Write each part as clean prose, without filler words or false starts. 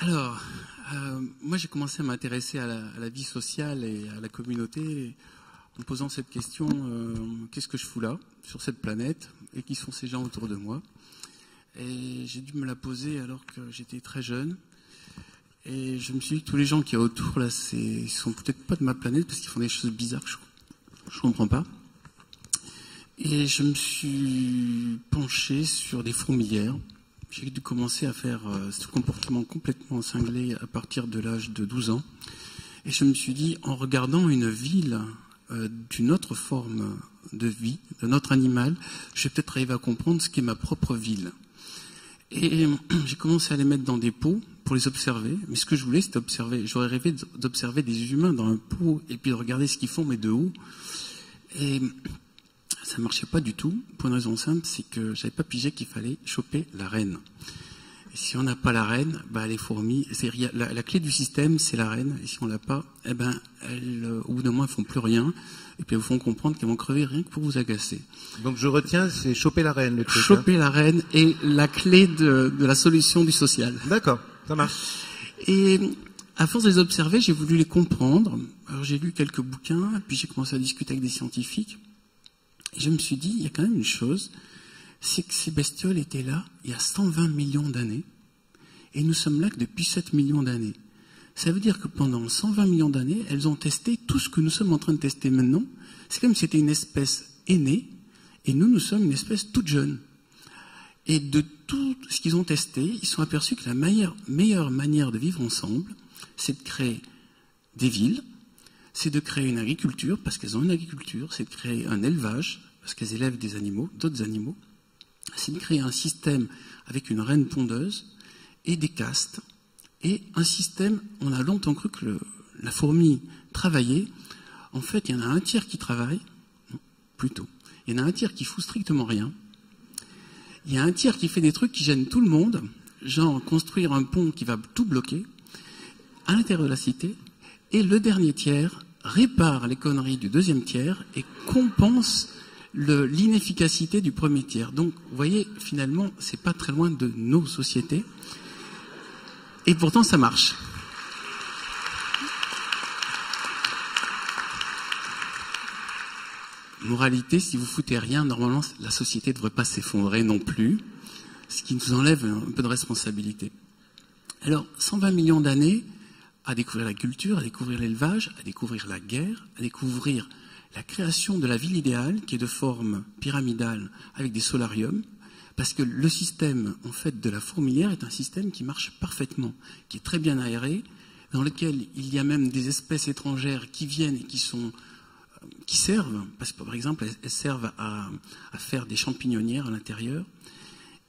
Alors, moi j'ai commencé à m'intéresser à la vie sociale et à la communauté en me posant cette question, qu'est-ce que je fous là, sur cette planète, et qui sont ces gens autour de moi? Et j'ai dû me la poser alors que j'étais très jeune. Et je me suis dit que tous les gens qui y a autour, là, ils sont peut-être pas de ma planète parce qu'ils font des choses bizarres que je comprends pas. Et je me suis penché sur des fourmilières. J'ai dû commencer à faire ce comportement complètement cinglé à partir de l'âge de 12 ans. Et je me suis dit, en regardant une ville d'une autre forme de vie, d'un autre animal, je vais peut-être arriver à comprendre ce qu'est ma propre ville. Et j'ai commencé à les mettre dans des pots pour les observer. Mais ce que je voulais, c'était observer. J'aurais rêvé d'observer des humains dans un pot et puis de regarder ce qu'ils font, mais de haut. Et ça ne marchait pas du tout, pour une raison simple, c'est que j'avais pas pigé qu'il fallait choper la reine. Et si on n'a pas la reine, les fourmis, la clé du système, c'est la reine. Et si on l'a pas, elles, au bout d'un moment, elles font plus rien. Et puis elles vous font comprendre qu'elles vont crever rien que pour vous agacer. Donc je retiens, c'est choper la reine, le truc. Choper la reine est la clé de la solution du social. D'accord, ça marche. Et à force de les observer, j'ai voulu les comprendre. Alors j'ai lu quelques bouquins, puis j'ai commencé à discuter avec des scientifiques. Et je me suis dit, il y a quand même une chose, c'est que ces bestioles étaient là il y a 120 millions d'années, et nous sommes là que depuis 7 millions d'années. Ça veut dire que pendant 120 millions d'années, elles ont testé tout ce que nous sommes en train de tester maintenant. C'est comme si c'était une espèce aînée, et nous sommes une espèce toute jeune. Et de tout ce qu'ils ont testé, ils sont aperçus que la meilleure manière de vivre ensemble, c'est de créer des villes, c'est de créer une agriculture, parce qu'elles ont une agriculture, c'est de créer un élevage, parce qu'elles élèvent des animaux, d'autres animaux, c'est de créer un système avec une reine pondeuse et des castes, et un système, on a longtemps cru que la fourmi travaillait. En fait, il y en a un tiers qui travaille, non, plutôt, il y en a un tiers qui fout strictement rien, il y a un tiers qui fait des trucs qui gênent tout le monde, genre construire un pont qui va tout bloquer, à l'intérieur de la cité, et le dernier tiers répare les conneries du deuxième tiers et compense l'inefficacité du premier tiers. Donc, vous voyez, finalement, c'est pas très loin de nos sociétés. Et pourtant, ça marche. Moralité, si vous foutez rien, normalement, la société ne devrait pas s'effondrer non plus, ce qui nous enlève un peu de responsabilité. Alors, 120 millions d'années à découvrir la culture, à découvrir l'élevage, à découvrir la guerre, à découvrir la création de la ville idéale, qui est de forme pyramidale, avec des solariums, parce que le système, en fait, de la fourmilière est un système qui marche parfaitement, qui est très bien aéré, dans lequel il y a même des espèces étrangères qui viennent et qui servent, parce que, par exemple, elles servent à faire des champignonnières à l'intérieur,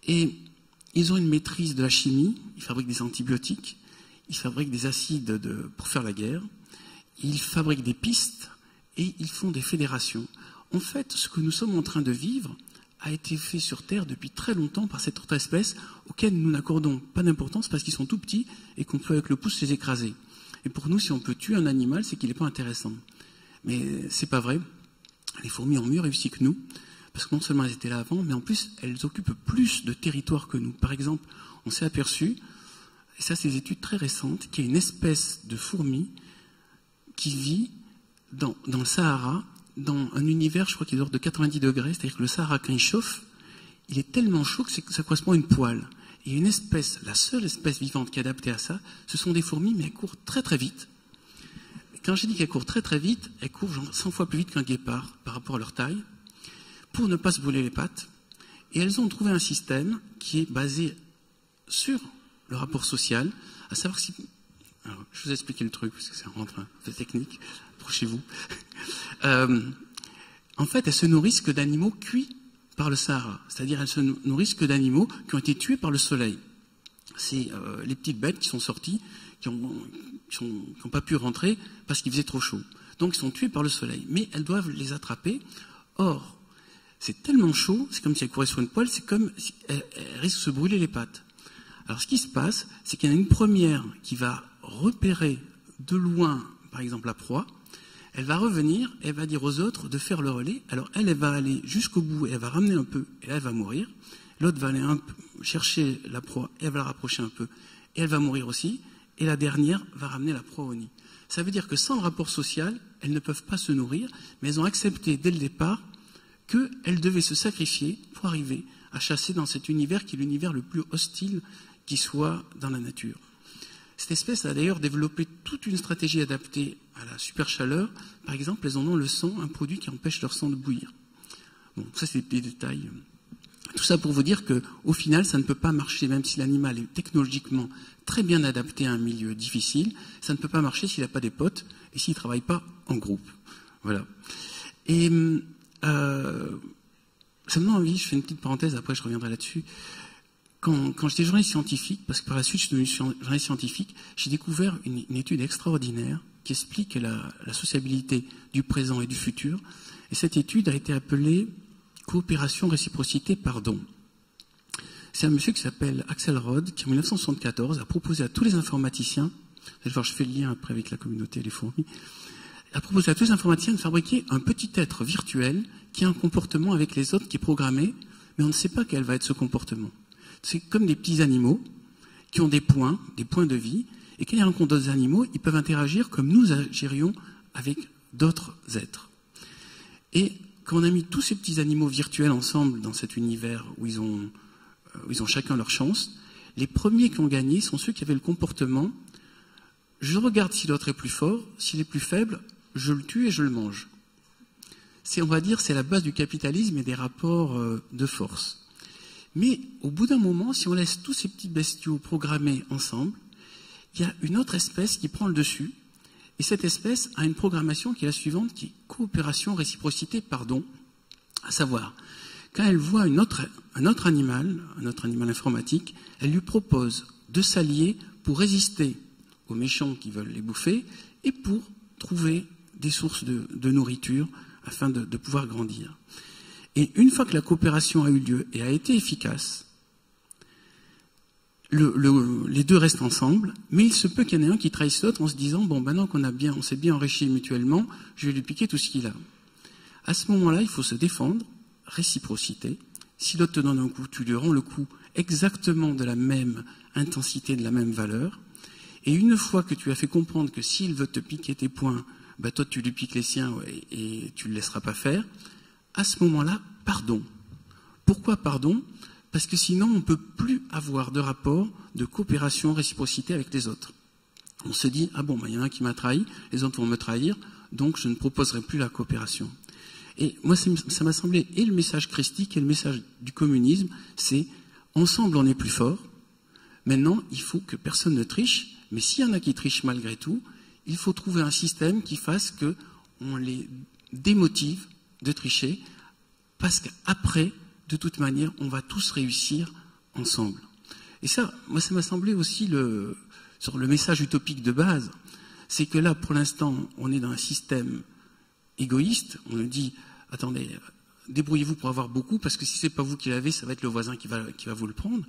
et ils ont une maîtrise de la chimie, ils fabriquent des antibiotiques, ils fabriquent des acides pour faire la guerre, ils fabriquent des pistes et ils font des fédérations. En fait, ce que nous sommes en train de vivre a été fait sur Terre depuis très longtemps par cette autre espèce auxquelles nous n'accordons pas d'importance parce qu'ils sont tout petits et qu'on peut avec le pouce les écraser. Et pour nous, si on peut tuer un animal, c'est qu'il n'est pas intéressant. Mais c'est pas vrai. Les fourmis ont mieux réussi que nous, parce que non seulement elles étaient là avant, mais en plus, elles occupent plus de territoire que nous. Par exemple, on s'est aperçu, et ça, c'est des études très récentes, qu'il y a une espèce de fourmi qui vit dans le Sahara, dans un univers, je crois qu'il est d'ordre de 90 degrés, c'est-à-dire que le Sahara, quand il chauffe, il est tellement chaud que ça correspond à une poêle. Et une espèce, la seule espèce vivante qui est adaptée à ça, ce sont des fourmis, mais elles courent très très vite. Quand je dis qu'elles courent très très vite, elles courent genre 100 fois plus vite qu'un guépard par rapport à leur taille, pour ne pas se brûler les pattes. Et elles ont trouvé un système qui est basé sur le rapport social, à savoir si... Alors, je vous ai expliqué le truc, parce que c'est un peu technique, approchez-vous. En fait, elles se nourrissent que d'animaux cuits par le Sahara, c'est-à-dire elles se nourrissent que d'animaux qui ont été tués par le soleil. C'est les petites bêtes qui sont sorties, qui n'ont pas pu rentrer parce qu'il faisait trop chaud. Donc, ils sont tués par le soleil, mais elles doivent les attraper. Or, c'est tellement chaud, c'est comme si elles couraient sur une poêle, c'est comme si elles risquent de se brûler les pattes. Alors, ce qui se passe, c'est qu'il y en a une première qui va repérer de loin, par exemple, la proie. Elle va revenir, elle va dire aux autres de faire le relais. Alors, elle va aller jusqu'au bout, et elle va ramener un peu, et là, elle va mourir. L'autre va aller chercher la proie, et elle va la rapprocher un peu, et elle va mourir aussi, et la dernière va ramener la proie au nid. Ça veut dire que sans le rapport social, elles ne peuvent pas se nourrir, mais elles ont accepté dès le départ qu'elles devaient se sacrifier pour arriver à chasser dans cet univers qui est l'univers le plus hostile qui soit dans la nature. Cette espèce a d'ailleurs développé toute une stratégie adaptée à la superchaleur. Par exemple, elles en ont le sang, un produit qui empêche leur sang de bouillir. Bon, ça c'est des petits détails. Tout ça pour vous dire qu'au final, ça ne peut pas marcher, même si l'animal est technologiquement très bien adapté à un milieu difficile, ça ne peut pas marcher s'il n'a pas des potes et s'il ne travaille pas en groupe. Voilà. Et ça me donne envie, je fais une petite parenthèse, après je reviendrai là-dessus. Quand j'étais journaliste scientifique, parce que par la suite je suis devenu journaliste scientifique, j'ai découvert une étude extraordinaire qui explique la sociabilité du présent et du futur. Et cette étude a été appelée coopération, réciprocité, pardon. C'est un monsieur qui s'appelle Axel Rod, qui en 1974 a proposé à tous les informaticiens, vous allez voir, je fais le lien après avec la communauté Les Fourmis, a proposé à tous les informaticiens de fabriquer un petit être virtuel qui a un comportement avec les autres qui est programmé, mais on ne sait pas quel va être ce comportement. C'est comme des petits animaux qui ont des points de vie, et quand ils rencontrent d'autres animaux, ils peuvent interagir comme nous agirions avec d'autres êtres. Et quand on a mis tous ces petits animaux virtuels ensemble dans cet univers où ils ont chacun leur chance, les premiers qui ont gagné sont ceux qui avaient le comportement « je regarde si l'autre est plus fort, s'il est plus faible, je le tue et je le mange ». On va dire, c'est la base du capitalisme et des rapports de force. Mais au bout d'un moment, si on laisse tous ces petits bestiaux programmés ensemble, il y a une autre espèce qui prend le dessus, et cette espèce a une programmation qui est la suivante, qui est coopération, réciprocité, pardon, à savoir, quand elle voit un autre animal informatique, elle lui propose de s'allier pour résister aux méchants qui veulent les bouffer et pour trouver des sources de nourriture afin de pouvoir grandir. Et une fois que la coopération a eu lieu et a été efficace, les deux restent ensemble, mais il se peut qu'il y en ait un qui trahisse l'autre en se disant « bon, maintenant on s'est bien enrichi mutuellement, je vais lui piquer tout ce qu'il a ». À ce moment-là, il faut se défendre, réciprocité. Si l'autre te donne un coup, tu lui rends le coup exactement de la même intensité, de la même valeur. Et une fois que tu as fait comprendre que s'il veut te piquer tes points, bah toi tu lui piques les siens et tu ne le laisseras pas faire, à ce moment-là, pardon. Pourquoi pardon ? Parce que sinon, on ne peut plus avoir de rapport de coopération, réciprocité avec les autres. On se dit, ah bon, il y en a un qui m'a trahi, les autres vont me trahir, donc je ne proposerai plus la coopération. Et moi, ça m'a semblé, et le message christique et le message du communisme, c'est, ensemble on est plus fort, maintenant il faut que personne ne triche, mais s'il y en a qui trichent malgré tout, il faut trouver un système qui fasse qu'on les démotive de tricher, parce qu'après, de toute manière, on va tous réussir ensemble. Et ça, moi, ça m'a semblé aussi sur le message utopique de base, c'est que là, pour l'instant, on est dans un système égoïste. On nous dit, attendez, débrouillez-vous pour avoir beaucoup, parce que si c'est pas vous qui l'avez, ça va être le voisin qui va vous le prendre.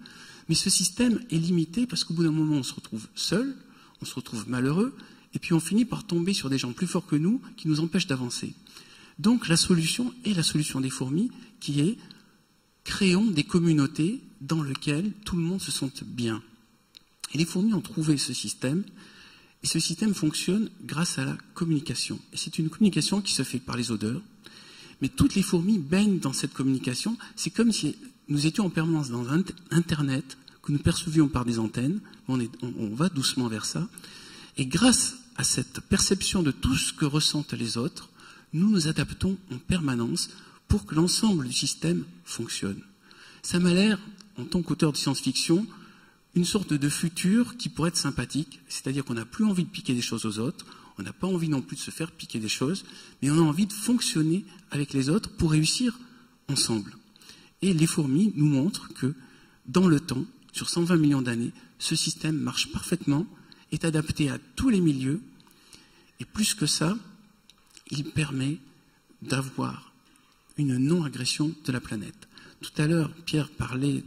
Mais ce système est limité parce qu'au bout d'un moment, on se retrouve seul, on se retrouve malheureux, et puis on finit par tomber sur des gens plus forts que nous qui nous empêchent d'avancer. Donc la solution est la solution des fourmis, qui est créons des communautés dans lesquelles tout le monde se sente bien. Et les fourmis ont trouvé ce système, et ce système fonctionne grâce à la communication. Et c'est une communication qui se fait par les odeurs, mais toutes les fourmis baignent dans cette communication. C'est comme si nous étions en permanence dans Internet, que nous percevions par des antennes, on va doucement vers ça, et grâce à cette perception de tout ce que ressentent les autres, nous nous adaptons en permanence pour que l'ensemble du système fonctionne. Ça m'a l'air, en tant qu'auteur de science-fiction, une sorte de futur qui pourrait être sympathique, c'est-à-dire qu'on n'a plus envie de piquer des choses aux autres, on n'a pas envie non plus de se faire piquer des choses, mais on a envie de fonctionner avec les autres pour réussir ensemble. Et les fourmis nous montrent que, dans le temps, sur 120 millions d'années, ce système marche parfaitement, est adapté à tous les milieux, et plus que ça, il permet d'avoir une non-agression de la planète. Tout à l'heure, Pierre parlait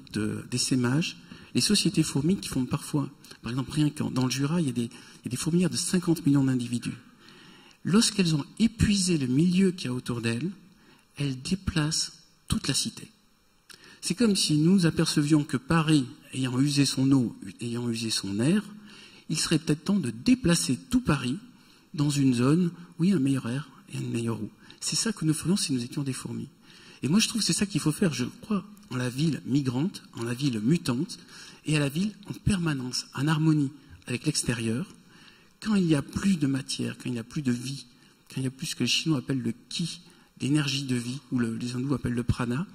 d'essaimages. Les sociétés fourmis qui font parfois, par exemple, rien que dans le Jura, il y a des fourmilières de 50 millions d'individus. Lorsqu'elles ont épuisé le milieu qu'il y a autour d'elles, elles déplacent toute la cité. C'est comme si nous apercevions que Paris, ayant usé son eau, ayant usé son air, il serait peut-être temps de déplacer tout Paris dans une zone où il y a un meilleur air et une meilleure eau. C'est ça que nous ferions si nous étions des fourmis. Et moi, je trouve que c'est ça qu'il faut faire. Je crois en la ville migrante, en la ville mutante, et à la ville en permanence, en harmonie avec l'extérieur. Quand il n'y a plus de matière, quand il n'y a plus de vie, quand il n'y a plus ce que les Chinois appellent le ki, l'énergie de vie, ou les hindous appellent le prana,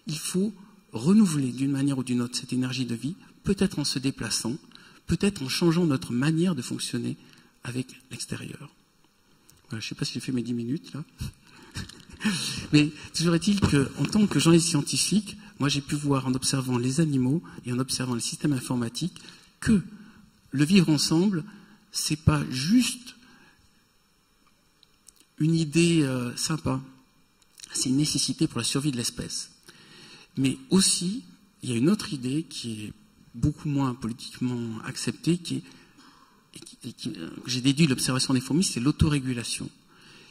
il faut renouveler d'une manière ou d'une autre cette énergie de vie, peut-être en se déplaçant, peut-être en changeant notre manière de fonctionner avec l'extérieur. Voilà, je ne sais pas si j'ai fait mes 10 minutes, là. Mais toujours est-il qu'en tant que journaliste scientifique, moi j'ai pu voir en observant les animaux et en observant les systèmes informatiques que le vivre ensemble, c'est pas juste une idée sympa, c'est une nécessité pour la survie de l'espèce. Mais aussi, il y a une autre idée qui est beaucoup moins politiquement acceptée, que j'ai déduit de l'observation des fourmis, c'est l'autorégulation.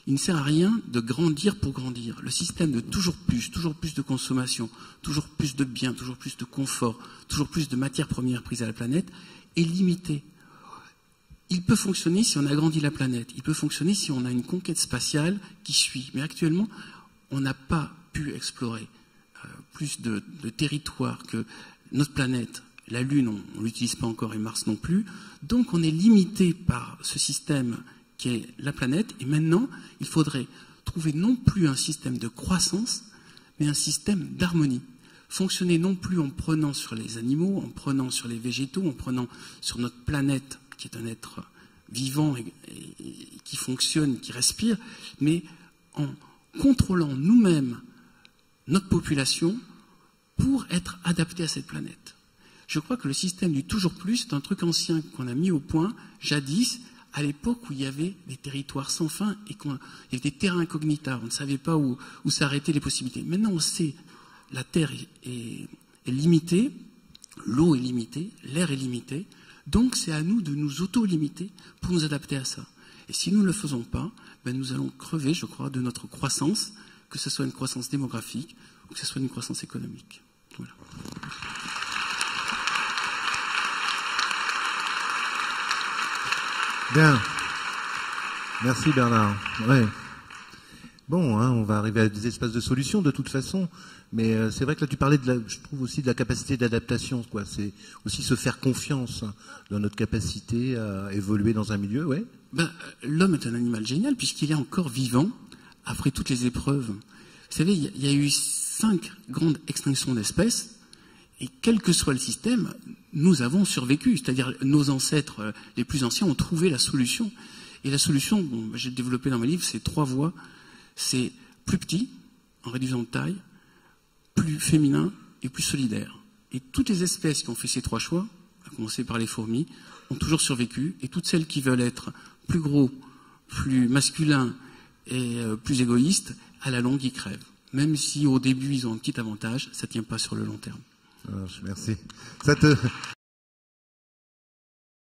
Il ne sert à rien de grandir pour grandir. Le système de toujours plus de consommation, toujours plus de biens, toujours plus de confort, toujours plus de matières premières prises à la planète est limité. Il peut fonctionner si on agrandit la planète, il peut fonctionner si on a une conquête spatiale qui suit. Mais actuellement, on n'a pas pu explorer plus de territoires que notre planète. La Lune, on ne l'utilise pas encore et Mars non plus. Donc on est limité par ce système qui est la planète. Et maintenant, il faudrait trouver non plus un système de croissance, mais un système d'harmonie. Fonctionner non plus en prenant sur les animaux, en prenant sur les végétaux, en prenant sur notre planète, qui est un être vivant et qui fonctionne, qui respire, mais en contrôlant nous-mêmes notre population pour être adapté à cette planète. Je crois que le système du toujours plus, c'est un truc ancien qu'on a mis au point jadis, à l'époque où il y avait des territoires sans fin et qu'il y avait des terrains incognita, on ne savait pas où s'arrêtaient les possibilités. Maintenant, on sait, la Terre est limitée, l'eau est limitée, l'air est limité, donc c'est à nous de nous auto-limiter pour nous adapter à ça. Et si nous ne le faisons pas, ben nous allons crever, je crois, de notre croissance, que ce soit une croissance démographique ou que ce soit une croissance économique. Voilà. Bien. Merci Bernard. Ouais. Bon, on va arriver à des espaces de solutions de toute façon, mais c'est vrai que là tu parlais je trouve aussi de la capacité d'adaptation, quoi. C'est aussi se faire confiance dans notre capacité à évoluer dans un milieu, ouais. Ben, l'homme est un animal génial puisqu'il est encore vivant après toutes les épreuves. Vous savez, il y a eu 5 grandes extinctions d'espèces. Et quel que soit le système, nous avons survécu. C'est-à-dire nos ancêtres les plus anciens ont trouvé la solution. Et la solution, bon, j'ai développé dans mes livres, c'est 3 voies. C'est plus petit, en réduisant de taille, plus féminin et plus solidaire. Et toutes les espèces qui ont fait ces 3 choix, à commencer par les fourmis, ont toujours survécu. Et toutes celles qui veulent être plus gros, plus masculins et plus égoïstes, à la longue, ils crèvent. Même si au début, ils ont un petit avantage, ça ne tient pas sur le long terme. Merci.